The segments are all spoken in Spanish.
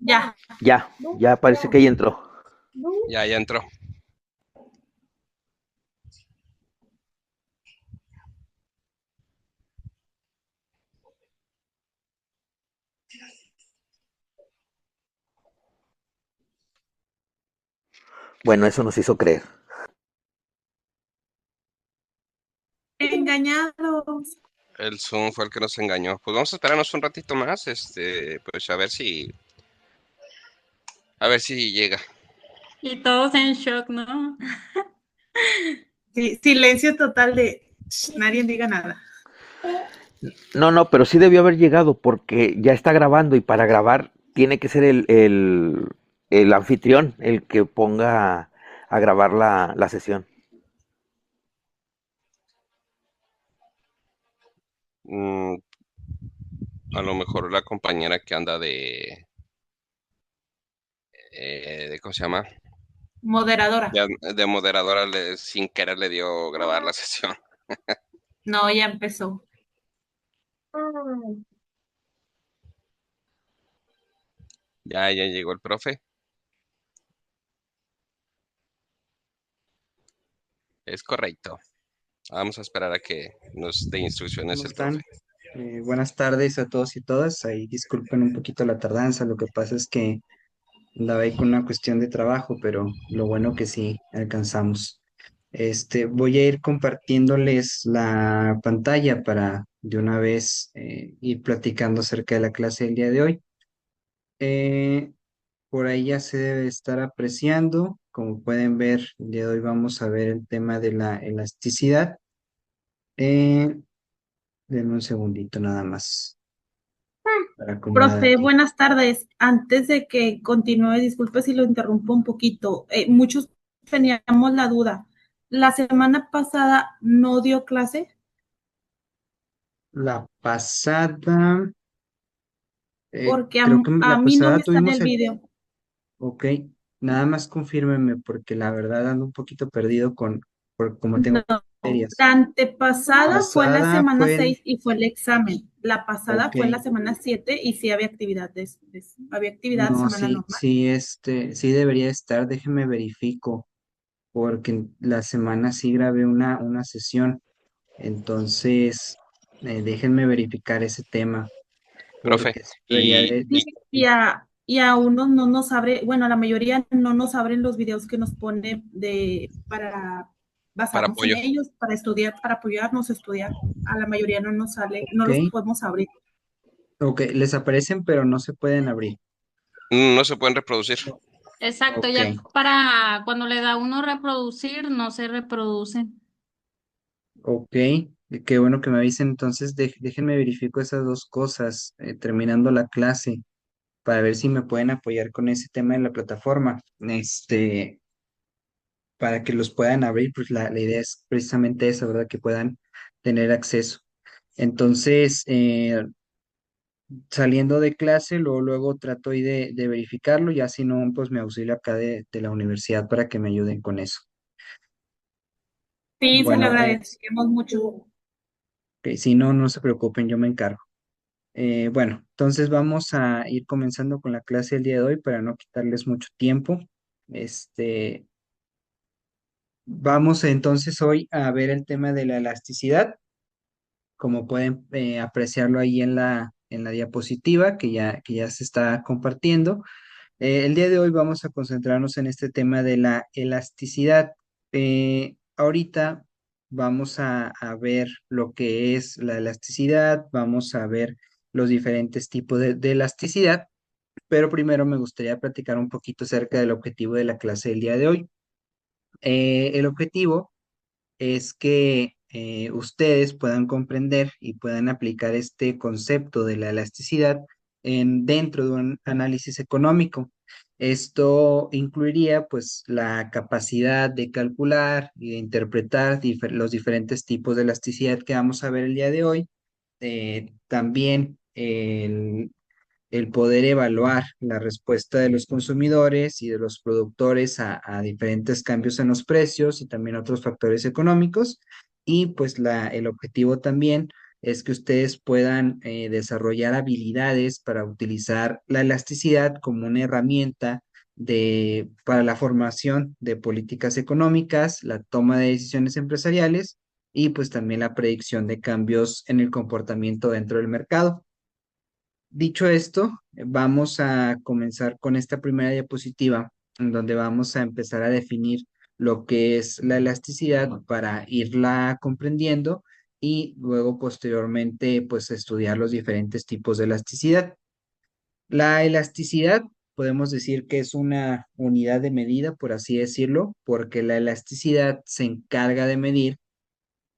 Ya. Ya parece que ahí entró. Ya entró. Bueno, eso nos hizo creer. Engañados. El Zoom fue el que nos engañó. Pues vamos a esperarnos un ratito más, pues a ver si llega. Y todos en shock, ¿no? Sí, silencio total de nadie diga nada. No, pero sí debió haber llegado porque ya está grabando y para grabar tiene que ser el anfitrión el que ponga a grabar la sesión. Mm, a lo mejor la compañera que anda ¿cómo se llama? Moderadora. De moderadora sin querer le dio grabar la sesión. No, ya empezó. Ya llegó el profe. Es correcto. Vamos a esperar a que nos dé instrucciones ¿Cómo el profe. están? Buenas tardes a todos y todas. Ahí disculpen un poquito la tardanza. Lo que pasa es que andaba ahí con una cuestión de trabajo, pero lo bueno que sí alcanzamos. Voy a ir compartiéndoles la pantalla para de una vez ir platicando acerca de la clase del día de hoy. Eh, por ahí ya se debe estar apreciando. Como pueden ver, el día de hoy vamos a ver el tema de la elasticidad. Eh, Denme un segundito nada más para acomodar Profe, aquí. buenas tardes. Antes de que continúe, disculpe si lo interrumpo un poquito. Muchos teníamos la duda. La semana pasada no dio clase La pasada, porque creo que a la mí no pasada me sale tuvimos el video. ok, nada más confírmeme porque la verdad ando un poquito perdido como tengo No, materias. la antepasada fue la Pasada semana fue 6 y fue el examen. La pasada ok, fue la semana 7 y sí había actividad, había actividad no, semana sí, normal. sí, sí debería estar, déjeme verifico, porque la semana sí grabé una sesión, entonces déjenme verificar ese tema, Profe, porque sí debería y, de y estar Y a unos no nos abre, bueno, a la mayoría no nos abren los videos que nos pone para para basarnos en apoyo. ellos, para estudiar, para apoyarnos a estudiar. A la mayoría no nos sale, no ok, los podemos abrir. ok, les aparecen pero no se pueden abrir. No se pueden reproducir. Exacto, Ok, ya para cuando le da uno reproducir, no se reproducen. ok, qué bueno que me avisen. Entonces, déjenme verifico esas dos cosas terminando la clase para ver si me pueden apoyar con ese tema de la plataforma. Para que los puedan abrir, pues la idea es precisamente esa, ¿verdad? Que puedan tener acceso. Entonces, saliendo de clase, luego trato ahí de verificarlo, ya si no, pues me auxilio acá de la universidad para que me ayuden con eso. Sí, se le Bueno, agradecemos mucho. si no, no se preocupen, yo me encargo. Bueno, entonces vamos a ir comenzando con la clase del día de hoy para no quitarles mucho tiempo. Este, Vamos entonces hoy a ver el tema de la elasticidad, como pueden apreciarlo ahí en la diapositiva que ya se está compartiendo. El día de hoy vamos a concentrarnos en este tema de la elasticidad. Ahorita vamos a ver lo que es la elasticidad, vamos a ver los diferentes tipos de elasticidad, pero primero me gustaría platicar un poquito acerca del objetivo de la clase del día de hoy. El objetivo es que ustedes puedan comprender y puedan aplicar este concepto de la elasticidad dentro de un análisis económico. Esto incluiría pues la capacidad de calcular y de interpretar los diferentes tipos de elasticidad que vamos a ver el día de hoy. También el poder evaluar la respuesta de los consumidores y de los productores a diferentes cambios en los precios y también otros factores económicos. Y pues el objetivo también es que ustedes puedan desarrollar habilidades para utilizar la elasticidad como una herramienta para la formación de políticas económicas, la toma de decisiones empresariales y pues también la predicción de cambios en el comportamiento dentro del mercado. Dicho esto, vamos a comenzar con esta primera diapositiva, en donde vamos a empezar a definir lo que es la elasticidad para irla comprendiendo y luego posteriormente pues estudiar los diferentes tipos de elasticidad. La elasticidad podemos decir que es una unidad de medida, por así decirlo, porque la elasticidad se encarga de medir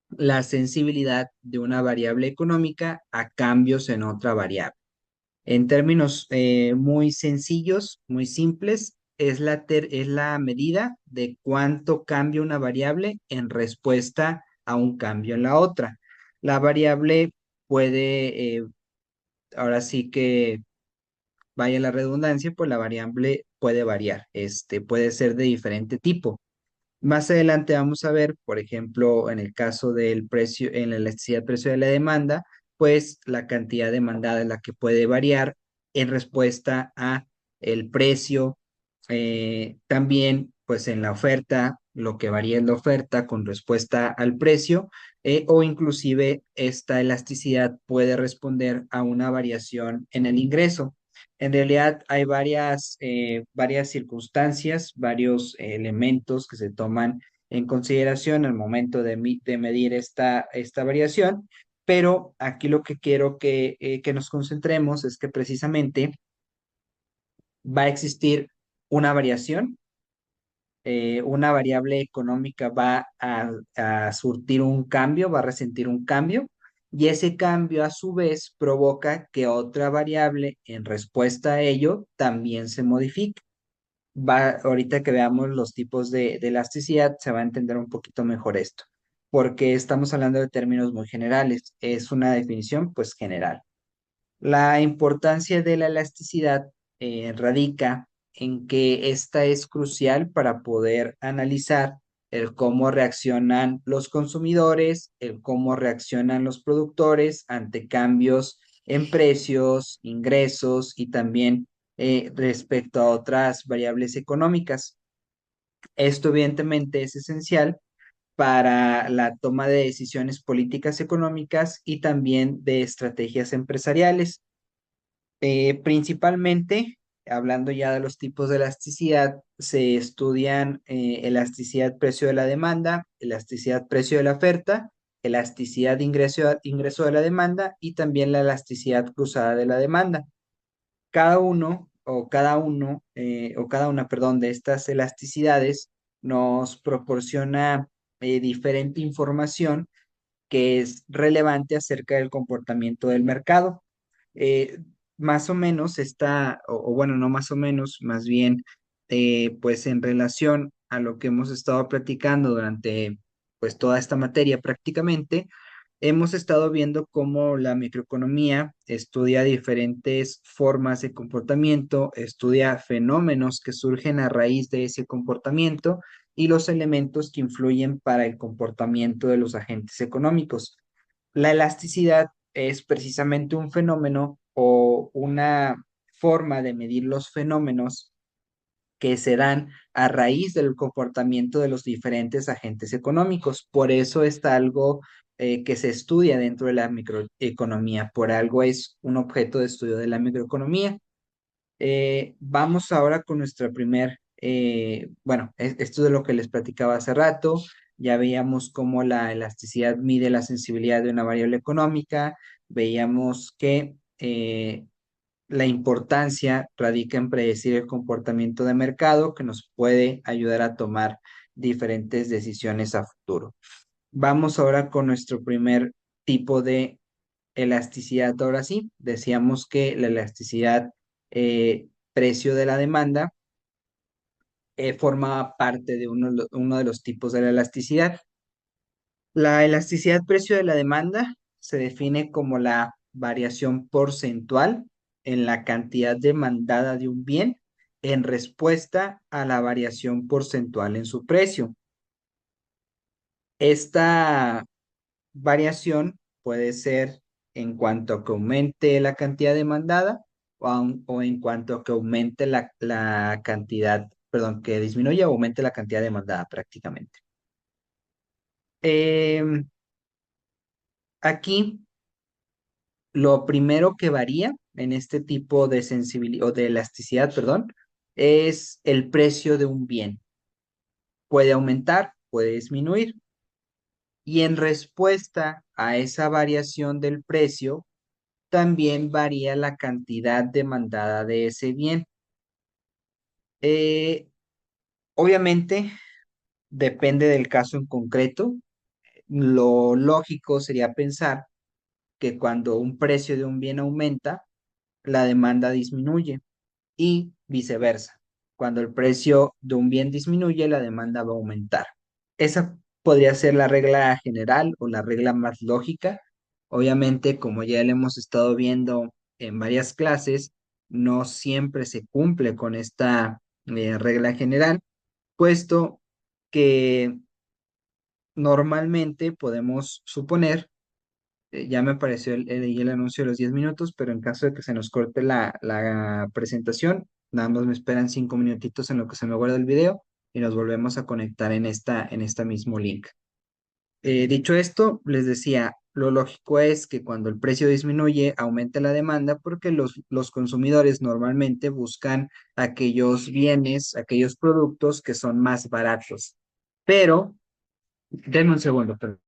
la sensibilidad de una variable económica a cambios en otra variable. En términos muy sencillos, muy simples, es la medida de cuánto cambia una variable en respuesta a un cambio en la otra. La variable puede, ahora sí que vaya la redundancia, pues la variable puede variar, puede ser de diferente tipo. Más adelante vamos a ver, por ejemplo, en el caso del precio, en la elasticidad precio de la demanda, pues la cantidad demandada es la que puede variar en respuesta a el precio. También, pues en la oferta, lo que varía es la oferta con respuesta al precio, o inclusive esta elasticidad puede responder a una variación en el ingreso. En realidad hay varias circunstancias, varios elementos que se toman en consideración al momento de medir esta variación, pero aquí lo que quiero que nos concentremos es que precisamente va a existir una variación, una variable económica va a surtir un cambio, va a resentir un cambio, y ese cambio a su vez provoca que otra variable en respuesta a ello también se modifique. Ahorita que veamos los tipos de elasticidad, se va a entender un poquito mejor esto, porque estamos hablando de términos muy generales, es una definición pues general. La importancia de la elasticidad radica en que esta es crucial para poder analizar el cómo reaccionan los consumidores, el cómo reaccionan los productores ante cambios en precios, ingresos y también respecto a otras variables económicas. Esto evidentemente es esencial para la toma de decisiones políticas económicas y también de estrategias empresariales. Principalmente, hablando ya de los tipos de elasticidad, se estudian elasticidad precio de la demanda, elasticidad precio de la oferta, elasticidad de ingreso de la demanda y también la elasticidad cruzada de la demanda. Cada una, perdón, de estas elasticidades nos proporciona diferente información que es relevante acerca del comportamiento del mercado. Eh, Más o menos o bueno, no más o menos, más bien, pues en relación a lo que hemos estado platicando durante pues toda esta materia prácticamente, hemos estado viendo cómo la microeconomía estudia diferentes formas de comportamiento, estudia fenómenos que surgen a raíz de ese comportamiento y los elementos que influyen para el comportamiento de los agentes económicos. La elasticidad es precisamente un fenómeno o una forma de medir los fenómenos que se dan a raíz del comportamiento de los diferentes agentes económicos. Por eso está algo que se estudia dentro de la microeconomía, por algo es un objeto de estudio de la microeconomía. Vamos ahora con nuestra bueno, esto es de lo que les platicaba hace rato. Ya veíamos cómo la elasticidad mide la sensibilidad de una variable económica, veíamos que la importancia radica en predecir el comportamiento de mercado que nos puede ayudar a tomar diferentes decisiones a futuro. Vamos ahora con nuestro primer tipo de elasticidad. Ahora sí, decíamos que la elasticidad precio de la demanda forma parte de uno de los tipos de la elasticidad. La elasticidad precio de la demanda se define como la variación porcentual en la cantidad demandada de un bien en respuesta a la variación porcentual en su precio. Esta variación puede ser en cuanto a que aumente la cantidad demandada o en cuanto a que aumente la cantidad, perdón, que disminuya o aumente la cantidad demandada prácticamente. Em, Aquí lo primero que varía en este tipo de sensibilidad o de elasticidad, perdón, es el precio de un bien. Puede aumentar, puede disminuir. Y en respuesta a esa variación del precio, también varía la cantidad demandada de ese bien. Eh, Obviamente, depende del caso en concreto. Lo lógico sería pensar que cuando un precio de un bien aumenta, la demanda disminuye y viceversa. Cuando el precio de un bien disminuye, la demanda va a aumentar. Esa podría ser la regla general o la regla más lógica. Obviamente, como ya lo hemos estado viendo en varias clases, no siempre se cumple con esta regla general, puesto que normalmente podemos suponer, ya me apareció el anuncio de los 10 minutos, pero en caso de que se nos corte la presentación, nada más me esperan 5 minutitos en lo que se me guarda el video y nos volvemos a conectar en esta mismo link. Dicho esto, les decía, lo lógico es que cuando el precio disminuye, aumente la demanda porque los consumidores normalmente buscan aquellos bienes, aquellos productos que son más baratos. Pero, denme un segundo, perdón.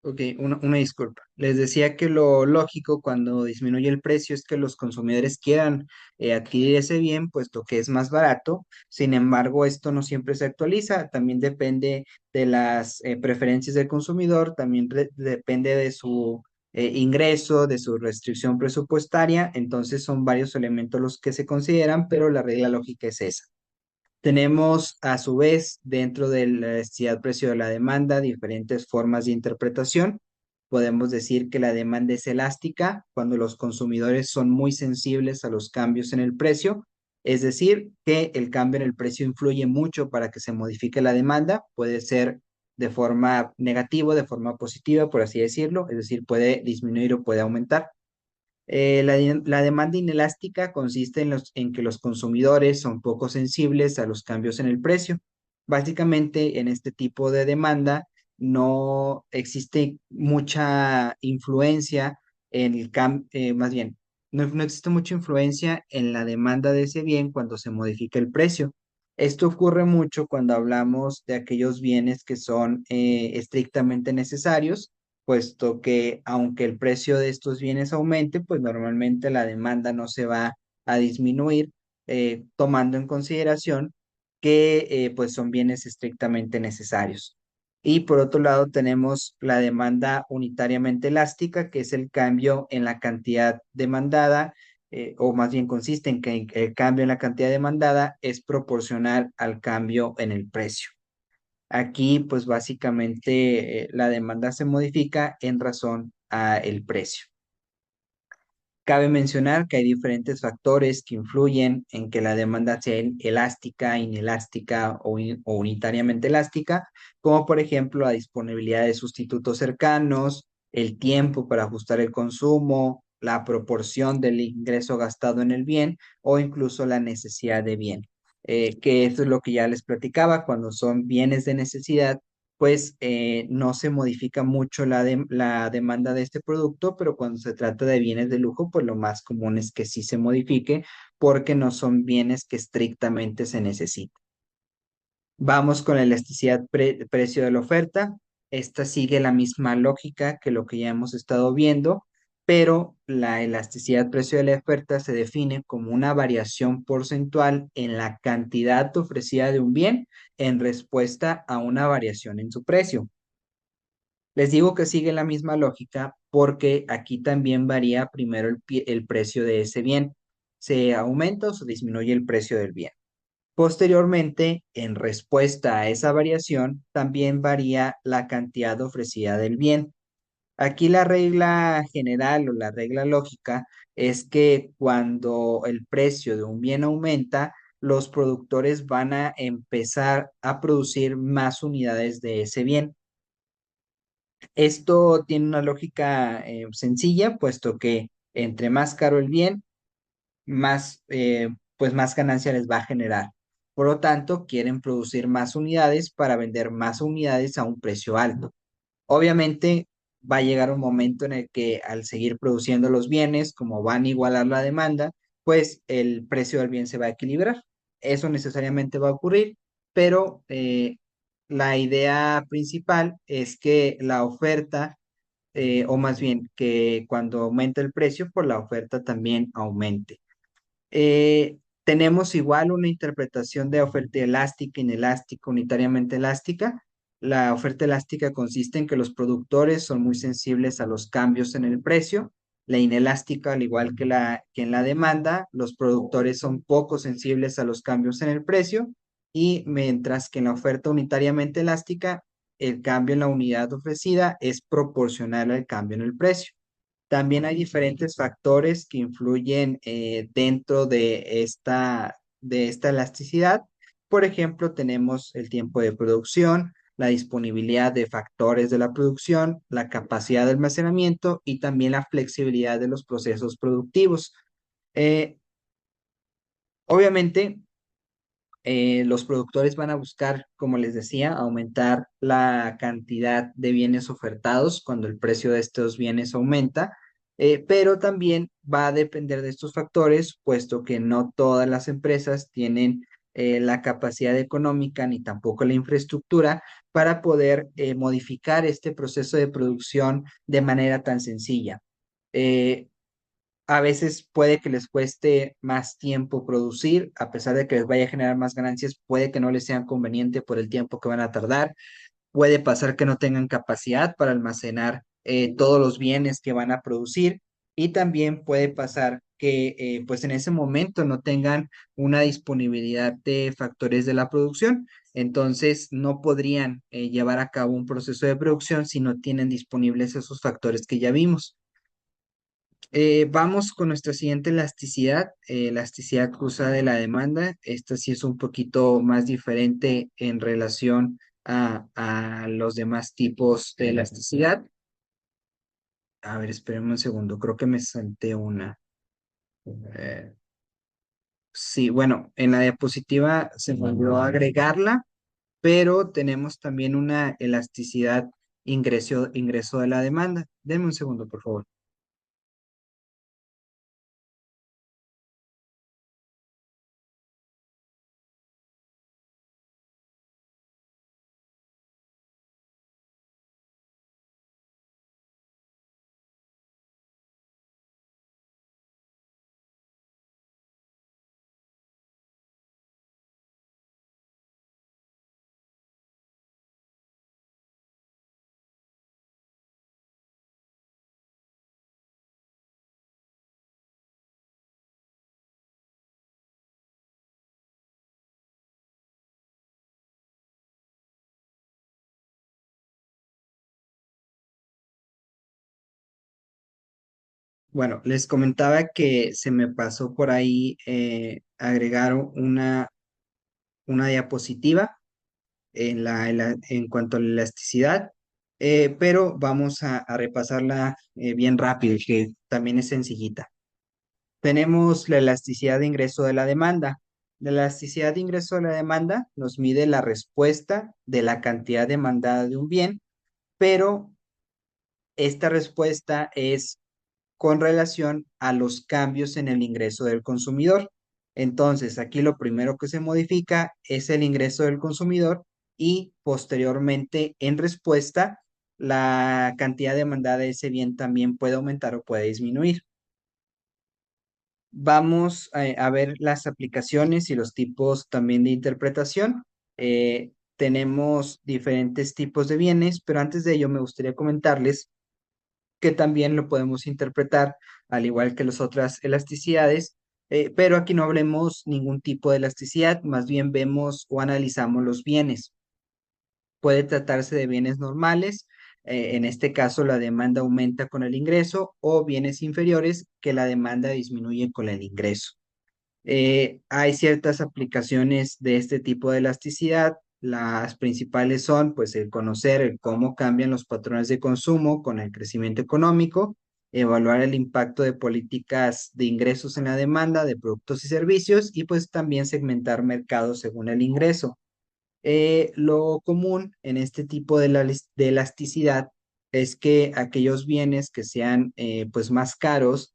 Ok, una disculpa. Les decía que lo lógico cuando disminuye el precio es que los consumidores quieran adquirir ese bien, puesto que es más barato. Sin embargo, esto no siempre se actualiza. También depende de las preferencias del consumidor, también depende de su ingreso, de su restricción presupuestaria. Entonces, son varios elementos los que se consideran, pero la regla lógica es esa. Tenemos a su vez dentro de la elasticidad precio de la demanda diferentes formas de interpretación. Podemos decir que la demanda es elástica cuando los consumidores son muy sensibles a los cambios en el precio, es decir, que el cambio en el precio influye mucho para que se modifique la demanda. Puede ser de forma negativa, de forma positiva, por así decirlo, es decir, puede disminuir o puede aumentar. La demanda inelástica consiste en que los consumidores son poco sensibles a los cambios en el precio. Básicamente, en este tipo de demanda no existe mucha influencia en el más bien, no existe mucha influencia en la demanda de ese bien cuando se modifica el precio. Esto ocurre mucho cuando hablamos de aquellos bienes que son estrictamente necesarios, puesto que aunque el precio de estos bienes aumente, pues normalmente la demanda no se va a disminuir, tomando en consideración que pues son bienes estrictamente necesarios. Y por otro lado tenemos la demanda unitariamente elástica, que es el cambio en la cantidad demandada, o más bien consiste en que el cambio en la cantidad demandada es proporcional al cambio en el precio. Aquí, pues básicamente la demanda se modifica en razón a el precio. Cabe mencionar que hay diferentes factores que influyen en que la demanda sea elástica, inelástica o unitariamente elástica, como por ejemplo la disponibilidad de sustitutos cercanos, el tiempo para ajustar el consumo, la proporción del ingreso gastado en el bien o incluso la necesidad de bien. Que eso es lo que ya les platicaba, cuando son bienes de necesidad, pues no se modifica mucho la demanda de este producto, pero cuando se trata de bienes de lujo, pues lo más común es que sí se modifique porque no son bienes que estrictamente se necesitan. Vamos con la elasticidad precio de la oferta. Esta sigue la misma lógica que lo que ya hemos estado viendo, pero la elasticidad precio de la oferta se define como una variación porcentual en la cantidad ofrecida de un bien en respuesta a una variación en su precio. Les digo que sigue la misma lógica porque aquí también varía primero el precio de ese bien. Se aumenta o se disminuye el precio del bien. Posteriormente, en respuesta a esa variación, también varía la cantidad ofrecida del bien. Aquí la regla general o la regla lógica es que cuando el precio de un bien aumenta, los productores van a empezar a producir más unidades de ese bien. Esto tiene una lógica sencilla, puesto que entre más caro el bien, pues más ganancia les va a generar. Por lo tanto, quieren producir más unidades para vender más unidades a un precio alto. Obviamente va a llegar un momento en el que al seguir produciendo los bienes, como van a igualar la demanda, pues el precio del bien se va a equilibrar. Eso necesariamente va a ocurrir, pero la idea principal es que la oferta, o más bien que cuando aumenta el precio, pues la oferta también aumente. Tenemos igual una interpretación de oferta elástica, inelástica, unitariamente elástica. La oferta elástica consiste en que los productores son muy sensibles a los cambios en el precio. La inelástica, al igual que, que en la demanda, los productores son poco sensibles a los cambios en el precio. Y mientras que en la oferta unitariamente elástica, el cambio en la unidad ofrecida es proporcional al cambio en el precio. También hay diferentes factores que influyen dentro de esta elasticidad. Por ejemplo, tenemos el tiempo de producción, la disponibilidad de factores de la producción, la capacidad de almacenamiento y también la flexibilidad de los procesos productivos. Eh, Obviamente, los productores van a buscar, como les decía, aumentar la cantidad de bienes ofertados cuando el precio de estos bienes aumenta, pero también va a depender de estos factores, puesto que no todas las empresas tienen la capacidad económica ni tampoco la infraestructura para poder modificar este proceso de producción de manera tan sencilla. Eh, a veces puede que les cueste más tiempo producir, a pesar de que les vaya a generar más ganancias, puede que no les sea conveniente por el tiempo que van a tardar. Puede pasar que no tengan capacidad para almacenar todos los bienes que van a producir y también puede pasar que pues en ese momento no tengan una disponibilidad de factores de la producción. Entonces no podrían llevar a cabo un proceso de producción si no tienen disponibles esos factores que ya vimos. Vamos con nuestra siguiente elasticidad, elasticidad cruzada de la demanda. Esta sí es un poquito más diferente en relación a los demás tipos de elasticidad. A ver, espérenme un segundo, creo que me salté una. Eh, sí, bueno, en la diapositiva se me olvidó agregarla, pero tenemos también una elasticidad ingreso de la demanda. Denme un segundo, por favor. Bueno, les comentaba que se me pasó por ahí agregar una diapositiva en cuanto a la elasticidad, pero vamos a repasarla bien rápido, que también es sencillita. Tenemos la elasticidad de ingreso de la demanda. La elasticidad de ingreso de la demanda nos mide la respuesta de la cantidad demandada de un bien, pero esta respuesta es con relación a los cambios en el ingreso del consumidor. Entonces, aquí lo primero que se modifica es el ingreso del consumidor y posteriormente, en respuesta, la cantidad demandada de ese bien también puede aumentar o puede disminuir. Vamos a ver las aplicaciones y los tipos también de interpretación. tenemos diferentes tipos de bienes, pero antes de ello me gustaría comentarles que también lo podemos interpretar al igual que las otras elasticidades, pero aquí no hablemos ningún tipo de elasticidad, más bien vemos o analizamos los bienes. Puede tratarse de bienes normales, en este caso la demanda aumenta con el ingreso, o bienes inferiores que la demanda disminuye con el ingreso. Hay ciertas aplicaciones de este tipo de elasticidad. Las principales son, pues, el conocer el cómo cambian los patrones de consumo con el crecimiento económico, evaluar el impacto de políticas de ingresos en la demanda de productos y servicios y pues también segmentar mercados según el ingreso. Lo común en este tipo de elasticidad es que aquellos bienes que sean pues más caros,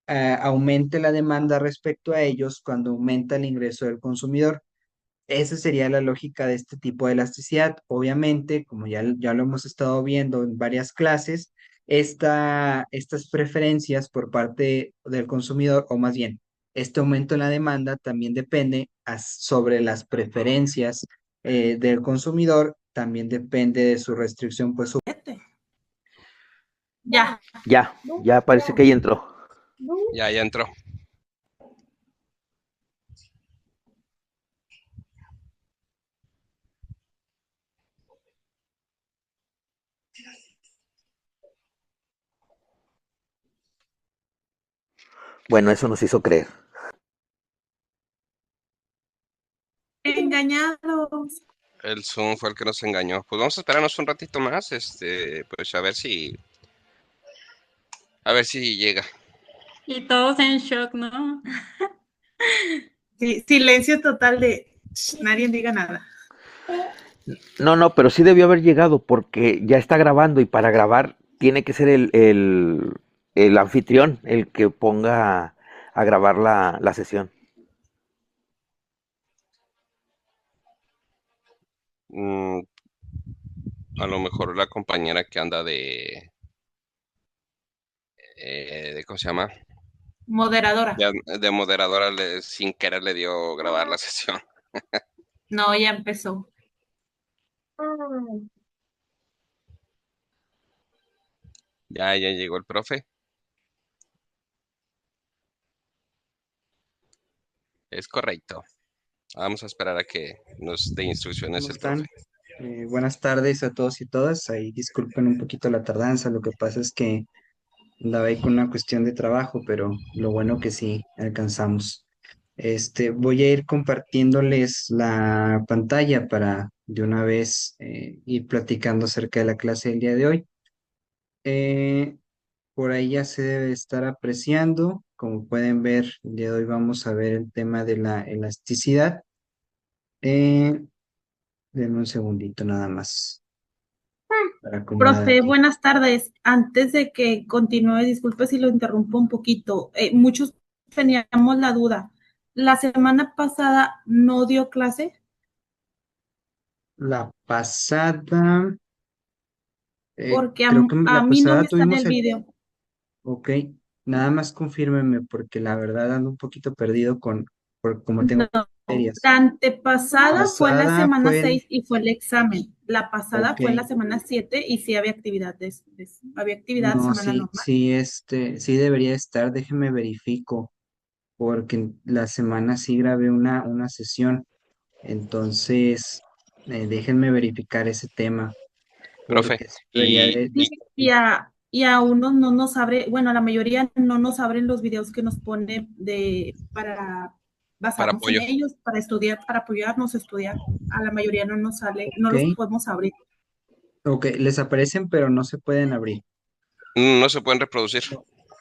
aumente la demanda respecto a ellos cuando aumenta el ingreso del consumidor. Esa sería la lógica de este tipo de elasticidad. Obviamente, como ya lo hemos estado viendo en varias clases, estas preferencias por parte del consumidor, o más bien, este aumento en la demanda también depende sobre las preferencias del consumidor, también depende de su restricción, pues su... Ya. Ya parece que ahí entró. Ya entró. Bueno, eso nos hizo creer. Engañados. El Zoom fue el que nos engañó. Pues vamos a esperarnos un ratito más, pues a ver si llega. Y todos en shock, ¿no? Sí, silencio total de nadie diga nada. No, pero sí debió haber llegado porque ya está grabando y para grabar tiene que ser el anfitrión el que ponga a grabar la sesión. Mm, a lo mejor la compañera que anda ¿cómo se llama? Moderadora. De moderadora sin querer le dio grabar la sesión. No, ya empezó. Ya llegó el profe. Es correcto. Vamos a esperar a que nos dé instrucciones ¿Cómo el profe. están? Buenas tardes a todos y todas. Ahí disculpen un poquito la tardanza. Lo que pasa es que andaba ahí con una cuestión de trabajo, pero lo bueno que sí alcanzamos. Voy a ir compartiéndoles la pantalla para de una vez ir platicando acerca de la clase del día de hoy. Eh, por ahí ya se debe estar apreciando. Como pueden ver, el día de hoy vamos a ver el tema de la elasticidad. Eh, Denme un segundito nada más para acomodar Profe, aquí. buenas tardes. Antes de que continúe, disculpe si lo interrumpo un poquito. Muchos teníamos la duda. ¿La semana pasada no dio clase? La pasada, Porque creo que a la mí no pasada me sale tuvimos el video. ok, nada más confírmeme porque la verdad ando un poquito perdido como tengo No. materias. La antepasada fue la Pasada semana fue 6 y fue el examen. La pasada ok, fue la semana 7 y sí había actividad, había actividad no, semana sí, normal. sí, sí debería estar, déjeme verifico, porque la semana sí grabé una sesión, entonces déjenme verificar ese tema, Profe, porque sí debería y, de y Sí, y a unos no nos abre, bueno, a la mayoría no nos abren los videos que nos pone para para basarnos en apoyo. ellos, para estudiar, para apoyarnos a estudiar. A la mayoría no nos sale, no ok, los podemos abrir. ok, les aparecen pero no se pueden abrir, No se pueden reproducir.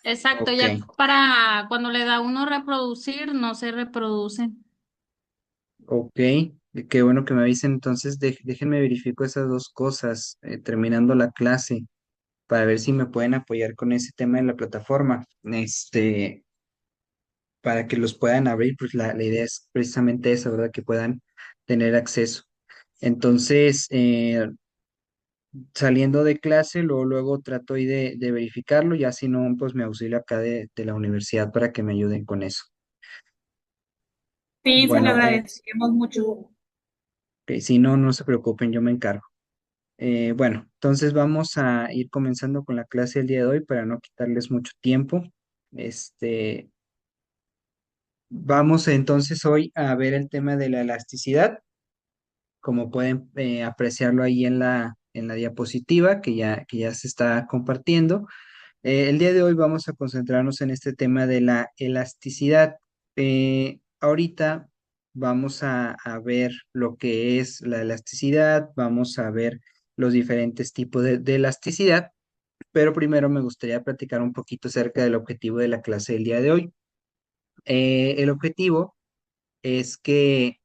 Exacto, ok. ya para cuando le da uno reproducir, no se reproduce. Ok, qué bueno que me avisen. Entonces, déjenme verifico esas dos cosas terminando la clase para ver si me pueden apoyar con ese tema de la plataforma. Para que los puedan abrir, pues la idea es precisamente esa, ¿verdad? Que puedan tener acceso. Entonces, saliendo de clase, luego trato ahí de verificarlo, ya si no, pues me auxilio acá de la universidad para que me ayuden con eso. Sí, se lo Bueno, agradecemos mucho. Ok, si no, no se preocupen, yo me encargo. Bueno, entonces vamos a ir comenzando con la clase del día de hoy para no quitarles mucho tiempo. Este, Vamos entonces hoy a ver el tema de la elasticidad, como pueden apreciarlo ahí en la diapositiva que ya se está compartiendo. El día de hoy vamos a concentrarnos en este tema de la elasticidad. Ahorita vamos a ver lo que es la elasticidad, vamos a ver los diferentes tipos de elasticidad, pero primero me gustaría platicar un poquito acerca del objetivo de la clase del día de hoy. El objetivo es que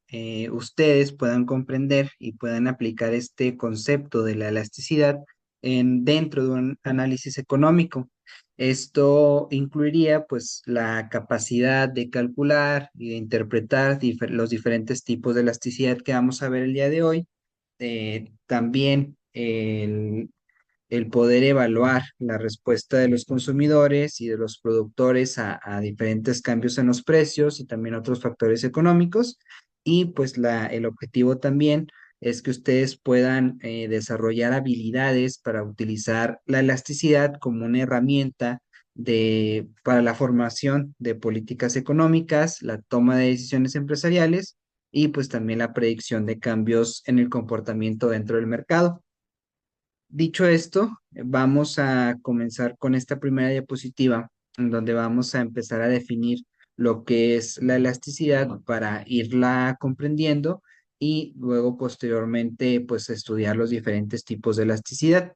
ustedes puedan comprender y puedan aplicar este concepto de la elasticidad dentro de un análisis económico. Esto incluiría pues la capacidad de calcular y de interpretar los diferentes tipos de elasticidad que vamos a ver el día de hoy. También el poder evaluar la respuesta de los consumidores y de los productores a diferentes cambios en los precios y también otros factores económicos. Y pues el objetivo también es que ustedes puedan desarrollar habilidades para utilizar la elasticidad como una herramienta para la formación de políticas económicas, la toma de decisiones empresariales y pues también la predicción de cambios en el comportamiento dentro del mercado. Dicho esto, vamos a comenzar con esta primera diapositiva, en donde vamos a empezar a definir lo que es la elasticidad para irla comprendiendo y luego posteriormente pues estudiar los diferentes tipos de elasticidad.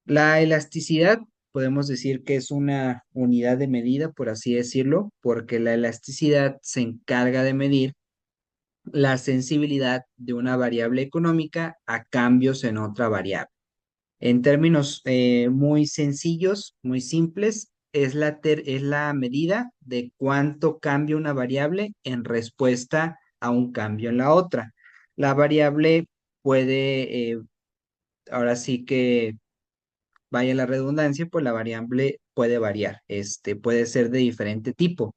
La elasticidad podemos decir que es una unidad de medida, por así decirlo, porque la elasticidad se encarga de medir la sensibilidad de una variable económica a cambios en otra variable. En términos muy sencillos, muy simples, es la medida de cuánto cambia una variable en respuesta a un cambio en la otra. La variable puede, ahora sí que vaya la redundancia, pues la variable puede variar, puede ser de diferente tipo.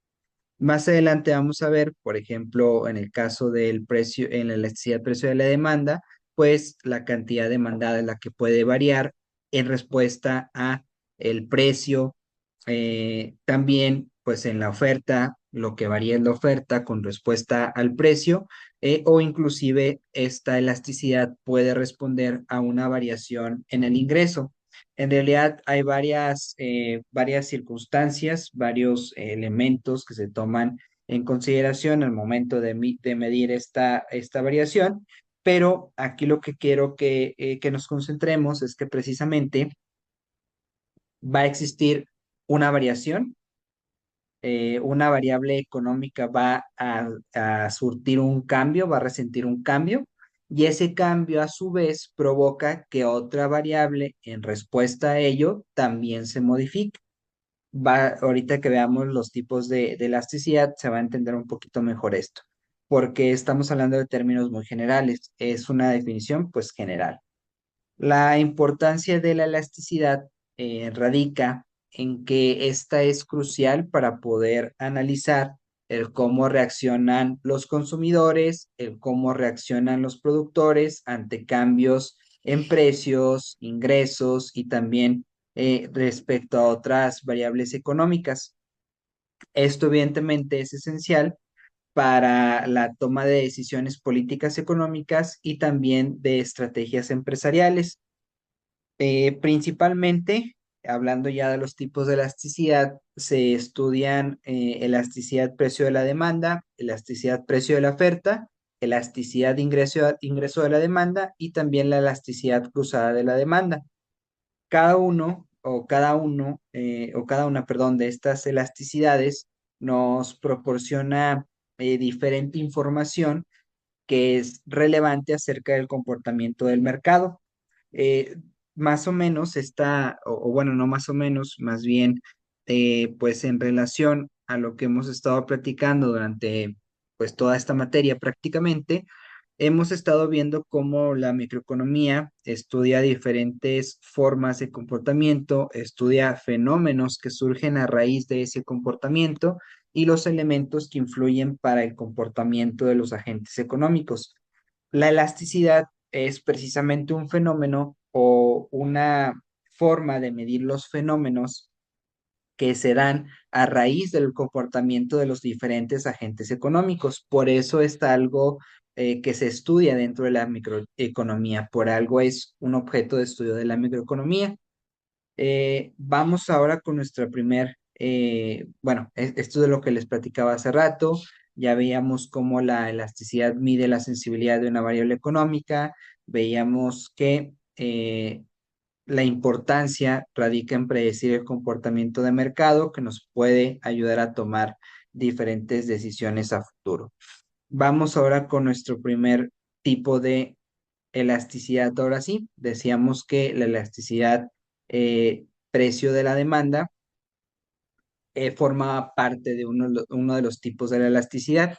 Más adelante vamos a ver, por ejemplo, en el caso del precio, en la elasticidad precio de la demanda, pues la cantidad demandada es la que puede variar en respuesta a el precio. También, pues en la oferta, lo que varía es la oferta con respuesta al precio, o inclusive esta elasticidad puede responder a una variación en el ingreso. En realidad hay varias circunstancias, varios elementos que se toman en consideración al momento de medir esta variación, pero aquí lo que quiero que nos concentremos es que precisamente va a existir una variación, una variable económica va a surtir un cambio, va a resentir un cambio, y ese cambio a su vez provoca que otra variable en respuesta a ello también se modifique. Ahorita que veamos los tipos de elasticidad, se va a entender un poquito mejor esto, porque estamos hablando de términos muy generales, es una definición pues general. La importancia de la elasticidad radica en que esta es crucial para poder analizar el cómo reaccionan los consumidores, el cómo reaccionan los productores ante cambios en precios, ingresos y también respecto a otras variables económicas. Esto evidentemente es esencial para la toma de decisiones políticas económicas y también de estrategias empresariales. Principalmente, hablando ya de los tipos de elasticidad, se estudian elasticidad precio de la demanda, elasticidad precio de la oferta, elasticidad de ingreso de la demanda y también la elasticidad cruzada de la demanda. Cada una, perdón, de estas elasticidades nos proporciona diferente información que es relevante acerca del comportamiento del mercado. Eh, Más o menos o bueno, no más o menos, más bien, pues en relación a lo que hemos estado platicando durante pues toda esta materia prácticamente, hemos estado viendo cómo la microeconomía estudia diferentes formas de comportamiento, estudia fenómenos que surgen a raíz de ese comportamiento y los elementos que influyen para el comportamiento de los agentes económicos. La elasticidad es precisamente un fenómeno o una forma de medir los fenómenos que se dan a raíz del comportamiento de los diferentes agentes económicos. Por eso está algo que se estudia dentro de la microeconomía, por algo es un objeto de estudio de la microeconomía. Vamos ahora con nuestra primer, bueno, esto de lo que les platicaba hace rato, ya veíamos cómo la elasticidad mide la sensibilidad de una variable económica, veíamos que la importancia radica en predecir el comportamiento de mercado que nos puede ayudar a tomar diferentes decisiones a futuro. Vamos ahora con nuestro primer tipo de elasticidad. Ahora sí, decíamos que la elasticidad precio de la demanda forma parte de uno de los tipos de la elasticidad.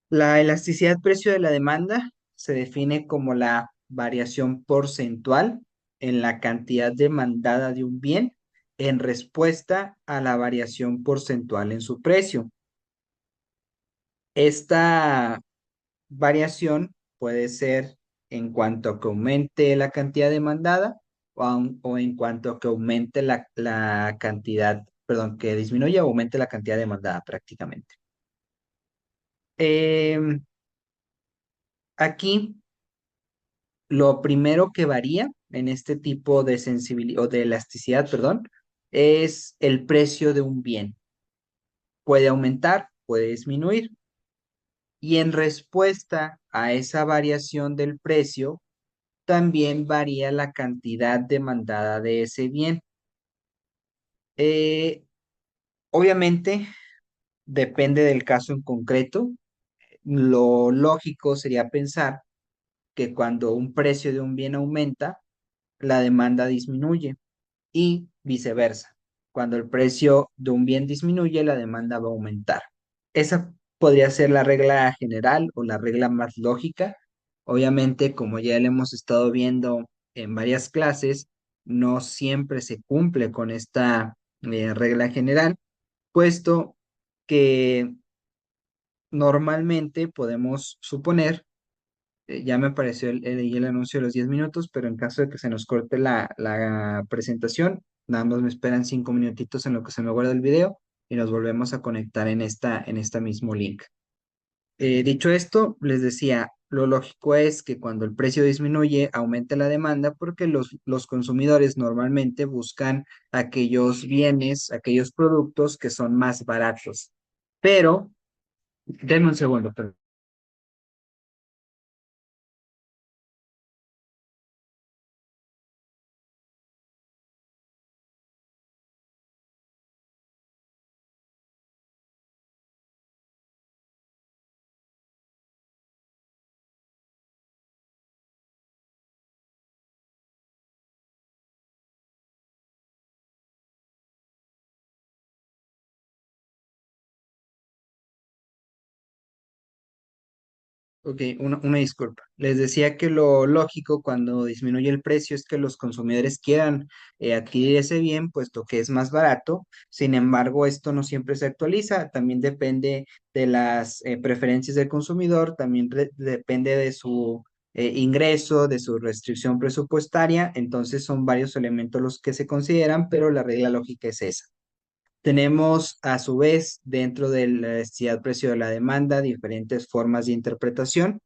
La elasticidad precio de la demanda se define como la variación porcentual en la cantidad demandada de un bien en respuesta a la variación porcentual en su precio. Esta variación puede ser en cuanto a que aumente la cantidad demandada o en cuanto a que aumente la cantidad, perdón, que disminuya o aumente la cantidad demandada prácticamente. Em, Aquí lo primero que varía en este tipo de sensibilidad o de elasticidad, perdón, es el precio de un bien. Puede aumentar, puede disminuir. Y en respuesta a esa variación del precio, también varía la cantidad demandada de ese bien. Eh, Obviamente, depende del caso en concreto. Lo lógico sería pensar que cuando un precio de un bien aumenta, la demanda disminuye y viceversa. Cuando el precio de un bien disminuye, la demanda va a aumentar. Esa podría ser la regla general o la regla más lógica. Obviamente, como ya lo hemos estado viendo en varias clases, no siempre se cumple con esta regla general, puesto que normalmente podemos suponer, ya me apareció el anuncio de los 10 minutos, pero en caso de que se nos corte la presentación, nada más me esperan 5 minutitos en lo que se me guarda el video y nos volvemos a conectar en esta mismo link. Dicho esto, les decía, lo lógico es que cuando el precio disminuye, aumente la demanda porque los consumidores normalmente buscan aquellos bienes, aquellos productos que son más baratos. Pero, denme un segundo, perdón. Ok, una disculpa. Les decía que lo lógico cuando disminuye el precio es que los consumidores quieran adquirir ese bien, puesto que es más barato. Sin embargo, esto no siempre se actualiza. También depende de las preferencias del consumidor, también depende de su ingreso, de su restricción presupuestaria. Entonces, son varios elementos los que se consideran, pero la regla lógica es esa. Tenemos a su vez dentro de la elasticidad precio de la demanda diferentes formas de interpretación.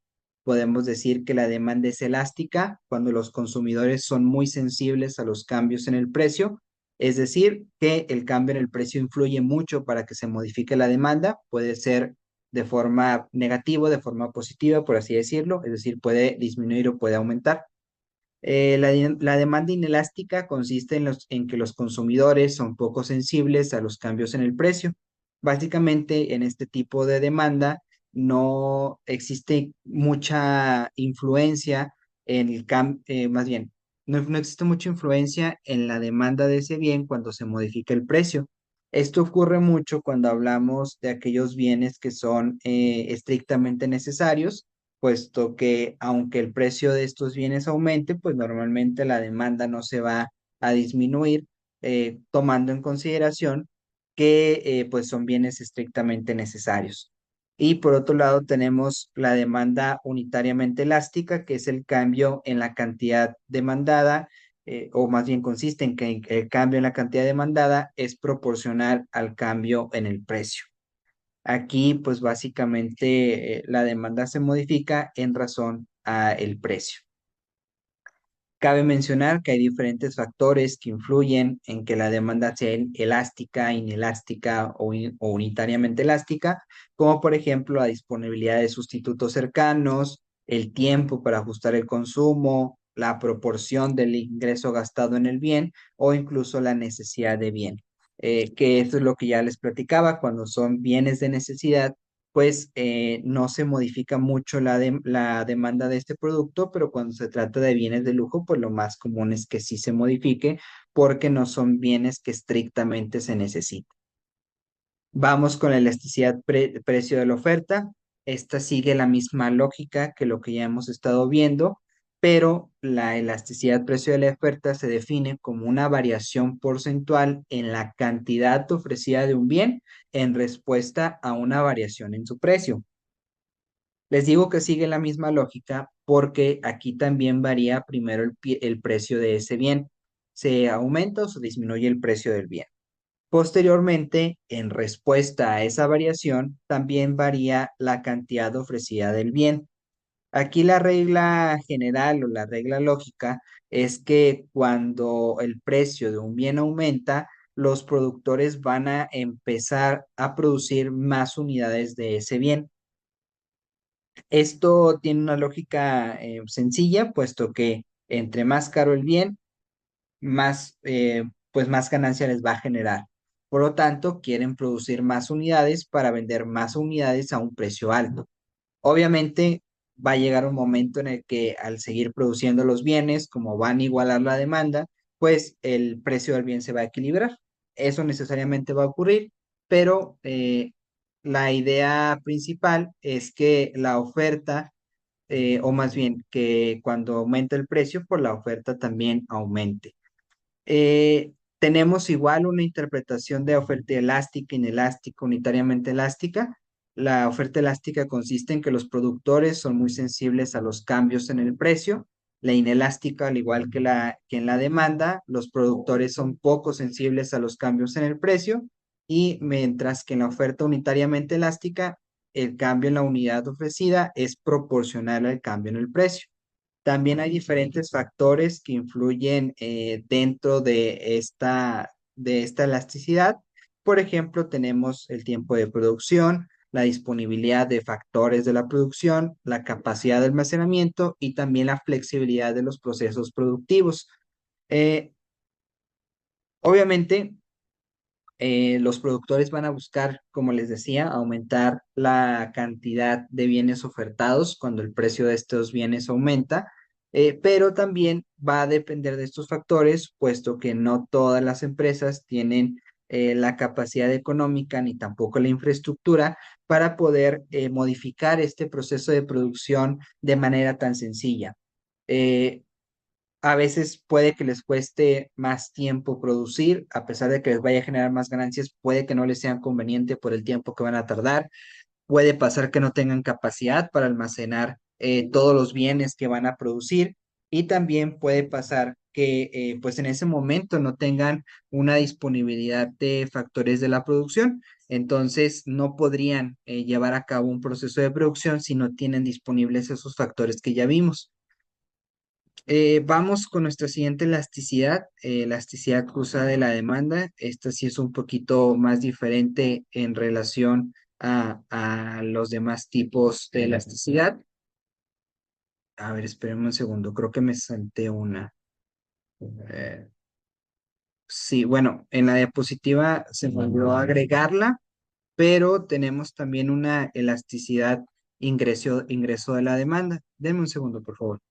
Podemos decir que la demanda es elástica cuando los consumidores son muy sensibles a los cambios en el precio, es decir, que el cambio en el precio influye mucho para que se modifique la demanda. Puede ser de forma negativa, de forma positiva, por así decirlo, es decir, puede disminuir o puede aumentar. La demanda inelástica consiste en que los consumidores son poco sensibles a los cambios en el precio. Básicamente, en este tipo de demanda no existe mucha influencia en el más bien, no existe mucha influencia en la demanda de ese bien cuando se modifica el precio. Esto ocurre mucho cuando hablamos de aquellos bienes que son estrictamente necesarios, puesto que aunque el precio de estos bienes aumente, pues normalmente la demanda no se va a disminuir, tomando en consideración que pues son bienes estrictamente necesarios. Y por otro lado tenemos la demanda unitariamente elástica, que es el cambio en la cantidad demandada, o más bien consiste en que el cambio en la cantidad demandada es proporcional al cambio en el precio. Aquí, pues básicamente la demanda se modifica en razón a el precio. Cabe mencionar que hay diferentes factores que influyen en que la demanda sea elástica, inelástica o unitariamente elástica, como por ejemplo la disponibilidad de sustitutos cercanos, el tiempo para ajustar el consumo, la proporción del ingreso gastado en el bien o incluso la necesidad de bien. Que eso es lo que ya les platicaba, cuando son bienes de necesidad pues no se modifica mucho la demanda de este producto, pero cuando se trata de bienes de lujo, pues lo más común es que sí se modifique porque no son bienes que estrictamente se necesitan. Vamos con la elasticidad precio de la oferta. Esta sigue la misma lógica que lo que ya hemos estado viendo, pero la elasticidad precio de la oferta se define como una variación porcentual en la cantidad ofrecida de un bien en respuesta a una variación en su precio. Les digo que sigue la misma lógica porque aquí también varía primero el precio de ese bien. Se aumenta o se disminuye el precio del bien. Posteriormente, en respuesta a esa variación, también varía la cantidad ofrecida del bien. Aquí la regla general o la regla lógica es que cuando el precio de un bien aumenta, los productores van a empezar a producir más unidades de ese bien. Esto tiene una lógica sencilla, puesto que entre más caro el bien, pues más ganancia les va a generar. Por lo tanto, quieren producir más unidades para vender más unidades a un precio alto. Obviamente, va a llegar un momento en el que al seguir produciendo los bienes, como van a igualar la demanda, pues el precio del bien se va a equilibrar. Eso necesariamente va a ocurrir, pero la idea principal es que la oferta, o más bien que cuando aumenta el precio, pues la oferta también aumente. Tenemos igual una interpretación de oferta elástica, inelástica, unitariamente elástica. La oferta elástica consiste en que los productores son muy sensibles a los cambios en el precio. La inelástica, al igual que en la demanda, los productores son poco sensibles a los cambios en el precio. Y mientras que en la oferta unitariamente elástica, el cambio en la unidad ofrecida es proporcional al cambio en el precio. También hay diferentes factores que influyen dentro de esta elasticidad. Por ejemplo, tenemos el tiempo de producción, la disponibilidad de factores de la producción, la capacidad de almacenamiento y también la flexibilidad de los procesos productivos. Eh, obviamente, los productores van a buscar, como les decía, aumentar la cantidad de bienes ofertados cuando el precio de estos bienes aumenta, pero también va a depender de estos factores, puesto que no todas las empresas tienen la capacidad económica ni tampoco la infraestructura para poder modificar este proceso de producción de manera tan sencilla. Eh, a veces puede que les cueste más tiempo producir, a pesar de que les vaya a generar más ganancias, puede que no les sea conveniente por el tiempo que van a tardar. Puede pasar que no tengan capacidad para almacenar todos los bienes que van a producir y también puede pasar que pues en ese momento no tengan una disponibilidad de factores de la producción. Entonces no podrían llevar a cabo un proceso de producción si no tienen disponibles esos factores que ya vimos. Vamos con nuestra siguiente elasticidad, elasticidad cruzada de la demanda. Esta sí es un poquito más diferente en relación a los demás tipos de elasticidad. A ver, espérenme un segundo, creo que me salté una. Eh, sí, bueno, en la diapositiva se me olvidó agregarla, pero tenemos también una elasticidad ingreso de la demanda. Denme un segundo, por favor.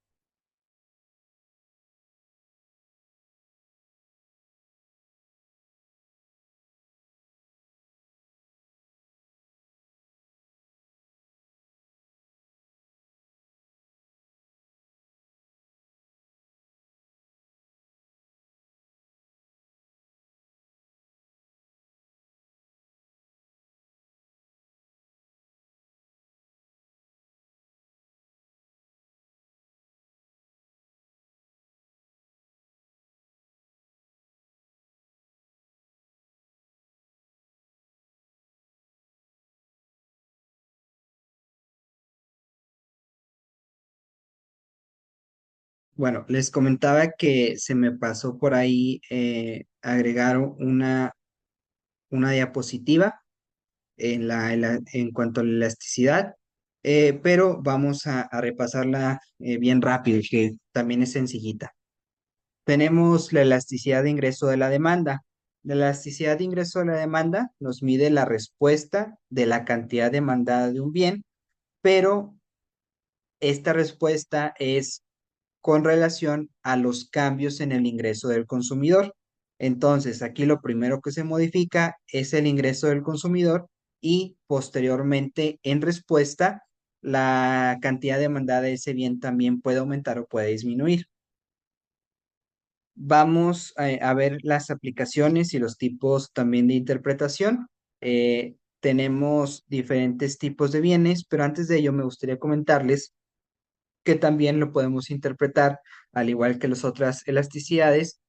Bueno, les comentaba que se me pasó por ahí agregar una diapositiva en cuanto a la elasticidad, pero vamos a repasarla bien rápido, que también es sencillita. Tenemos la elasticidad de ingreso de la demanda. La elasticidad de ingreso de la demanda nos mide la respuesta de la cantidad demandada de un bien, pero esta respuesta es con relación a los cambios en el ingreso del consumidor. Entonces, aquí lo primero que se modifica es el ingreso del consumidor y posteriormente, en respuesta, la cantidad demandada de ese bien también puede aumentar o puede disminuir. Vamos a ver las aplicaciones y los tipos también de interpretación. Tenemos diferentes tipos de bienes, pero antes de ello me gustaría comentarles que también lo podemos interpretar al igual que las otras elasticidades,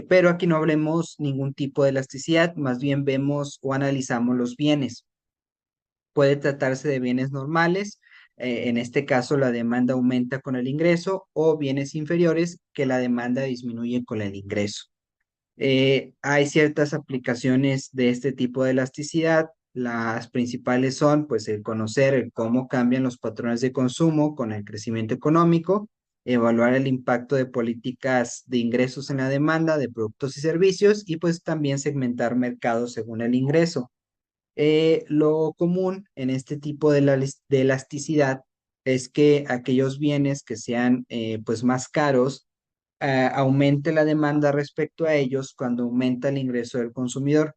pero aquí no hablemos ningún tipo de elasticidad, más bien vemos o analizamos los bienes. Puede tratarse de bienes normales, en este caso la demanda aumenta con el ingreso, o bienes inferiores que la demanda disminuye con el ingreso. Hay ciertas aplicaciones de este tipo de elasticidad. Las principales son, pues, el conocer el cómo cambian los patrones de consumo con el crecimiento económico, evaluar el impacto de políticas de ingresos en la demanda de productos y servicios y pues también segmentar mercados según el ingreso. Lo común en este tipo de elasticidad es que aquellos bienes que sean pues más caros aumente la demanda respecto a ellos cuando aumenta el ingreso del consumidor.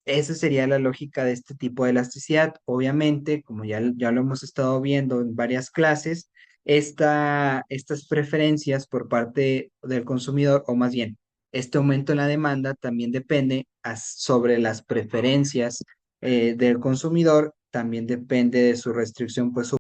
Esa sería la lógica de este tipo de elasticidad. Obviamente, como ya lo hemos estado viendo en varias clases, estas preferencias por parte del consumidor, o más bien, este aumento en la demanda también depende sobre las preferencias del consumidor, también depende de su restricción, pues,